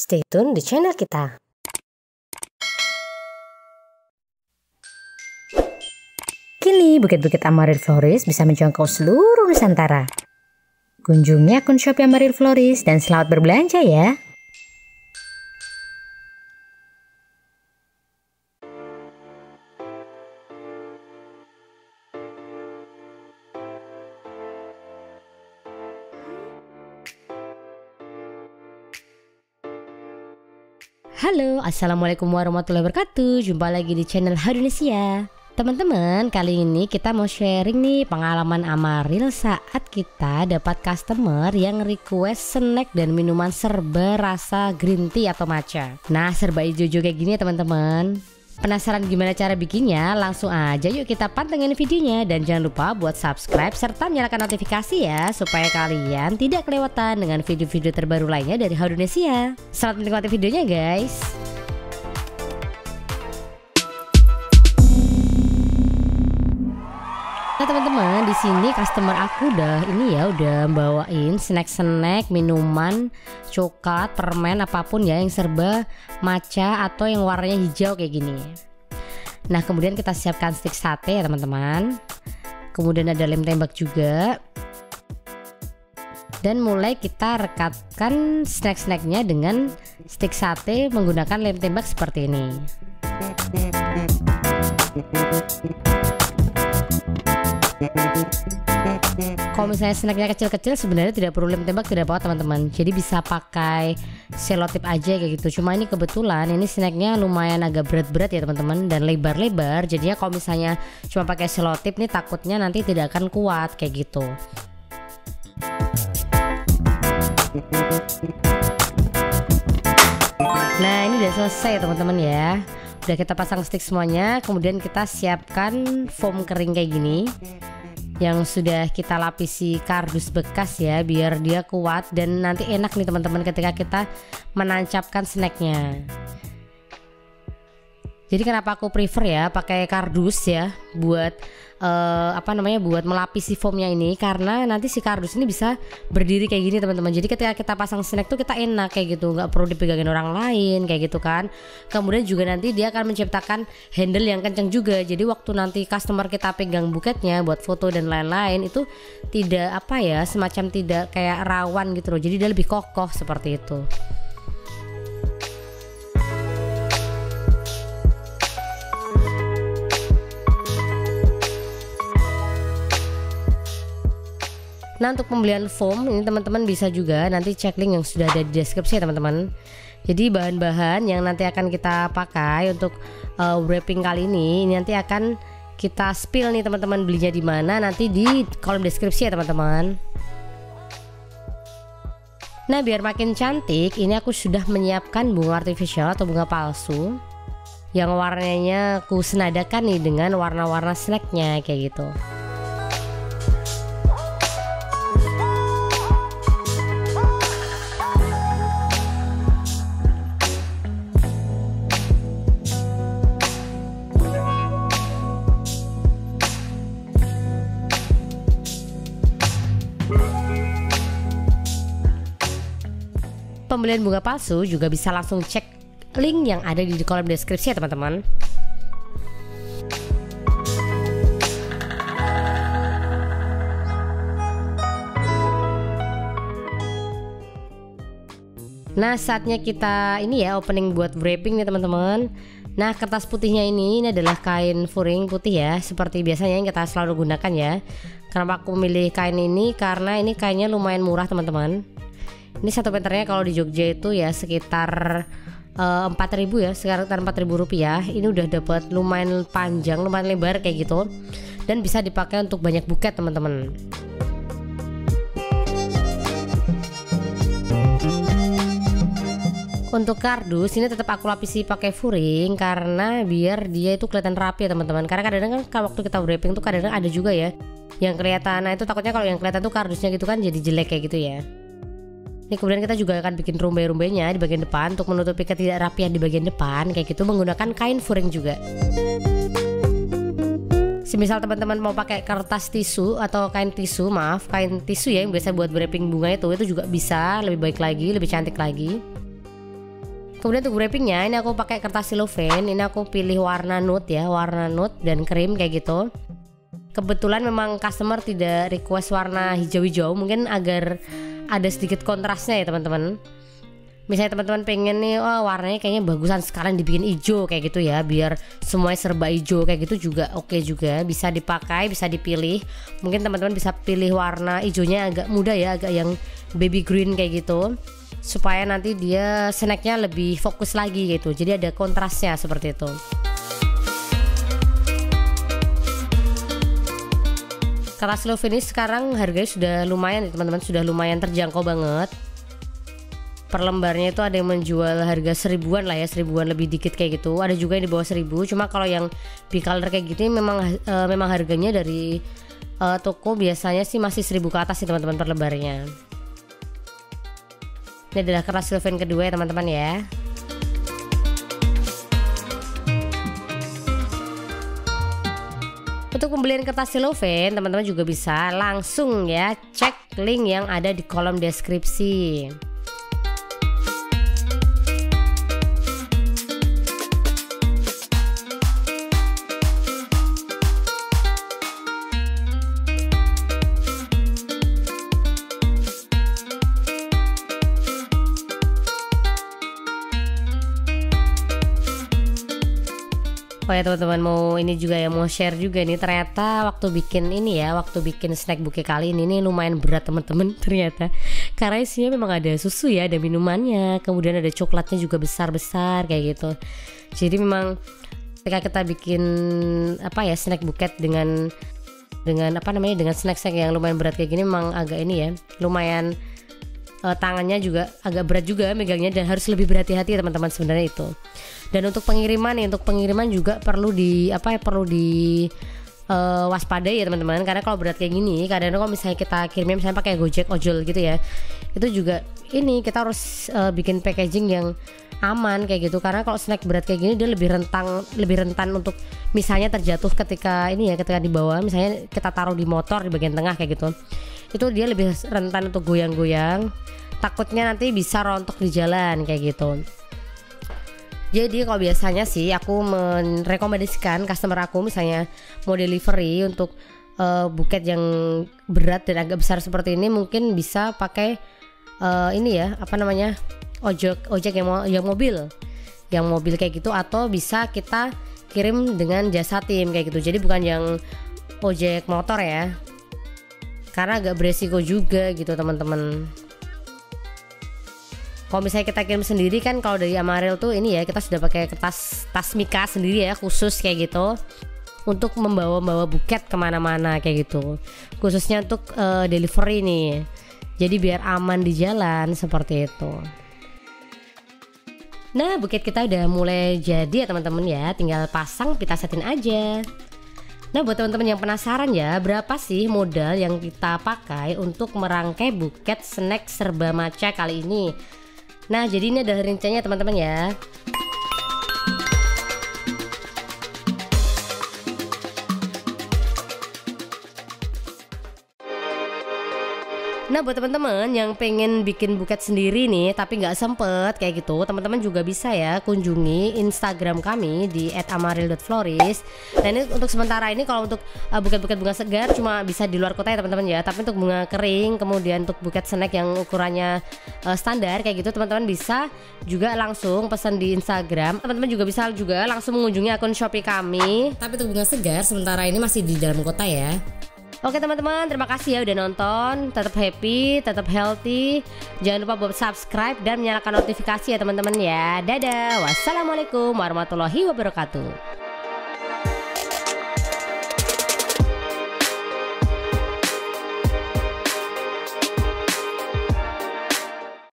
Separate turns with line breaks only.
Stay tune di channel kita. Kini Bukit-Bukit Amaril Florist bisa menjangkau seluruh Nusantara. Kunjungi akun Shopee Amaril Florist dan selamat berbelanja ya. Halo, assalamualaikum warahmatullahi wabarakatuh. Jumpa lagi di channel Indonesia. Teman-teman, kali ini kita mau sharing nih pengalaman Amaril saat kita dapat customer yang request snack dan minuman serba rasa green tea atau matcha. Nah, serba hijau-hijau kayak gini ya teman-teman. Penasaran gimana cara bikinnya? Langsung aja yuk kita pantengin videonya. Dan jangan lupa buat subscribe serta nyalakan notifikasi ya, supaya kalian tidak kelewatan dengan video-video terbaru lainnya dari Indonesia. Selamat menikmati videonya guys. Nah teman-teman, di sini customer aku udah bawain snack-snack, minuman, coklat, permen, apapun ya yang serba matcha atau yang warnanya hijau kayak gini. Nah kemudian kita siapkan stik sate ya teman-teman. Kemudian ada lem tembak juga. Dan mulai kita rekatkan snack-snacknya dengan stik sate menggunakan lem tembak seperti ini. Kalau misalnya snacknya kecil-kecil sebenarnya tidak perlu lem tembak, tidak apa-apa teman-teman. Jadi bisa pakai selotip aja kayak gitu. Cuma ini kebetulan ini snacknya lumayan agak berat-berat ya teman-teman dan lebar-lebar. Jadinya kalau misalnya cuma pakai selotip nih takutnya nanti tidak akan kuat kayak gitu. Nah ini udah selesai teman-teman ya. Udah kita pasang stick semuanya. Kemudian kita siapkan foam kering kayak gini yang sudah kita lapisi kardus bekas ya, biar dia kuat dan nanti enak nih teman-teman ketika kita menancapkan snacknya. Jadi kenapa aku prefer ya pakai kardus ya buat buat melapisi foamnya ini, karena nanti si kardus ini bisa berdiri kayak gini teman-teman. Jadi ketika kita pasang snack tuh kita enak kayak gitu, nggak perlu dipegangin orang lain kayak gitu kan. Kemudian juga nanti dia akan menciptakan handle yang kencang juga. Jadi waktu nanti customer kita pegang buketnya buat foto dan lain-lain itu tidak semacam tidak kayak rawan gitu loh. Jadi dia lebih kokoh seperti itu. Nah untuk pembelian foam ini teman-teman bisa juga nanti cek link yang sudah ada di deskripsi ya teman-teman. Jadi bahan-bahan yang nanti akan kita pakai untuk wrapping kali ini nanti akan kita spill nih teman-teman, belinya di mana nanti di kolom deskripsi ya teman-teman. Nah biar makin cantik ini aku sudah menyiapkan bunga artificial atau bunga palsu yang warnanya aku senadakan nih dengan warna-warna snacknya kayak gitu. Pembelian bunga palsu juga bisa langsung cek link yang ada di kolom deskripsi ya teman-teman. Nah saatnya kita ini ya opening buat wrapping nih teman-teman. Nah kertas putihnya ini adalah kain furing putih ya, seperti biasanya yang kita selalu gunakan ya. Kenapa aku milih kain ini? Karena ini kainnya lumayan murah teman-teman. Ini 1 meternya kalau di Jogja itu ya sekitar 4.000 ya, sekitar 4.000 rupiah. Ini udah dapat lumayan panjang, lumayan lebar kayak gitu, dan bisa dipakai untuk banyak buket teman-teman. Untuk kardus ini tetap aku lapisi pakai furing karena biar dia itu kelihatan rapi ya teman-teman. Karena kadang-kadang kan waktu kita wrapping tuh kadang-kadang ada juga ya yang kelihatan. Nah itu takutnya kalau yang kelihatan tuh kardusnya gitu kan jadi jelek kayak gitu ya. Ini kemudian kita juga akan bikin rumbai-rumbainya di bagian depan untuk menutupi ketidakrapian di bagian depan kayak gitu menggunakan kain furing juga. Semisal teman-teman mau pakai kertas tisu atau kain tisu ya yang biasa buat wrapping bunga itu juga bisa lebih baik lagi, lebih cantik lagi. Kemudian untuk wrappingnya ini aku pakai kertas cellophane. Ini aku pilih warna nude ya, warna nude dan krim kayak gitu. Kebetulan memang customer tidak request warna hijau-hijau, mungkin agar ada sedikit kontrasnya ya teman-teman. Misalnya teman-teman pengen nih, oh warnanya kayaknya bagusan sekalian dibikin hijau kayak gitu ya, biar semuanya serba hijau kayak gitu juga oke juga, bisa dipakai, bisa dipilih. Mungkin teman-teman bisa pilih warna hijaunya agak muda ya, agak yang baby green kayak gitu, supaya nanti dia snacknya lebih fokus lagi gitu. Jadi ada kontrasnya seperti itu. Kertas cellophane ini sekarang harganya sudah lumayan ya teman-teman, sudah lumayan terjangkau banget. Per lembarnya itu ada yang menjual harga 1000-an lah ya, 1000-an lebih dikit kayak gitu. Ada juga yang di bawah 1000. Cuma kalau yang bicolor kayak gitu memang harganya dari toko biasanya sih masih 1000 ke atas sih teman-teman per lembarnya. Ini adalah kertas cellophane kedua ya teman-teman ya. Untuk pembelian kertas cellophane teman-teman juga bisa langsung ya cek link yang ada di kolom deskripsi. Oh ya teman-teman, mau ini juga ya, mau share juga nih, ternyata waktu bikin ini ya, waktu bikin snack bouquet kali ini nih lumayan berat teman-teman ternyata. Karena isinya memang ada susu ya, ada minumannya, kemudian ada coklatnya juga besar-besar kayak gitu. Jadi memang ketika kita bikin apa ya snack bouquet dengan apa namanya, dengan snack-snack yang lumayan berat kayak gini, memang agak ini ya, lumayan tangannya juga agak berat juga megangnya, dan harus lebih berhati-hati teman-teman sebenarnya itu. Dan untuk pengiriman nih, untuk pengiriman juga perlu di waspadai ya teman-teman, karena kalau berat kayak gini kadang-kadang kalau misalnya kita kirimnya misalnya pakai Gojek, ojol gitu ya, itu juga ini kita harus bikin packaging yang aman kayak gitu, karena kalau snack berat kayak gini dia lebih rentan untuk misalnya terjatuh ketika ini ya, ketika dibawa, misalnya kita taruh di motor di bagian tengah kayak gitu, itu dia lebih rentan untuk goyang-goyang, takutnya nanti bisa rontok di jalan kayak gitu. Jadi kalau biasanya sih aku merekomendasikan customer aku misalnya mau delivery untuk buket yang berat dan agak besar seperti ini, mungkin bisa pakai ini ya, apa namanya, ojek yang mobil kayak gitu, atau bisa kita kirim dengan jasa tim kayak gitu. Jadi bukan yang ojek motor ya, karena agak beresiko juga gitu teman-teman. Kalau misalnya kita kirim sendiri kan, kalau dari Amaril tuh ini ya, kita sudah pakai kertas tas mika sendiri ya, khusus kayak gitu untuk membawa buket kemana-mana kayak gitu, khususnya untuk delivery nih. Jadi biar aman di jalan seperti itu. Nah, buket kita udah mulai jadi ya teman-teman ya, tinggal pasang pita satin aja. Nah, buat teman-teman yang penasaran ya, berapa sih modal yang kita pakai untuk merangkai buket snack serba matcha kali ini? Nah, jadi ini adalah rinciannya teman-teman ya. Nah, buat teman-teman yang pengen bikin buket sendiri nih tapi nggak sempet kayak gitu, teman-teman juga bisa ya kunjungi Instagram kami di @amaril.florist. Nah, ini untuk sementara ini kalau untuk buket-buket bunga segar cuma bisa di luar kota ya teman-teman ya. Tapi untuk bunga kering, kemudian untuk buket snack yang ukurannya standar kayak gitu, teman-teman bisa juga langsung pesan di Instagram. Teman-teman juga bisa langsung mengunjungi akun Shopee kami. Tapi untuk bunga segar sementara ini masih di dalam kota ya. Oke teman-teman, terima kasih ya udah nonton. Tetap happy, tetap healthy. Jangan lupa buat subscribe dan menyalakan notifikasi ya teman-teman ya. Dadah, wassalamualaikum warahmatullahi wabarakatuh.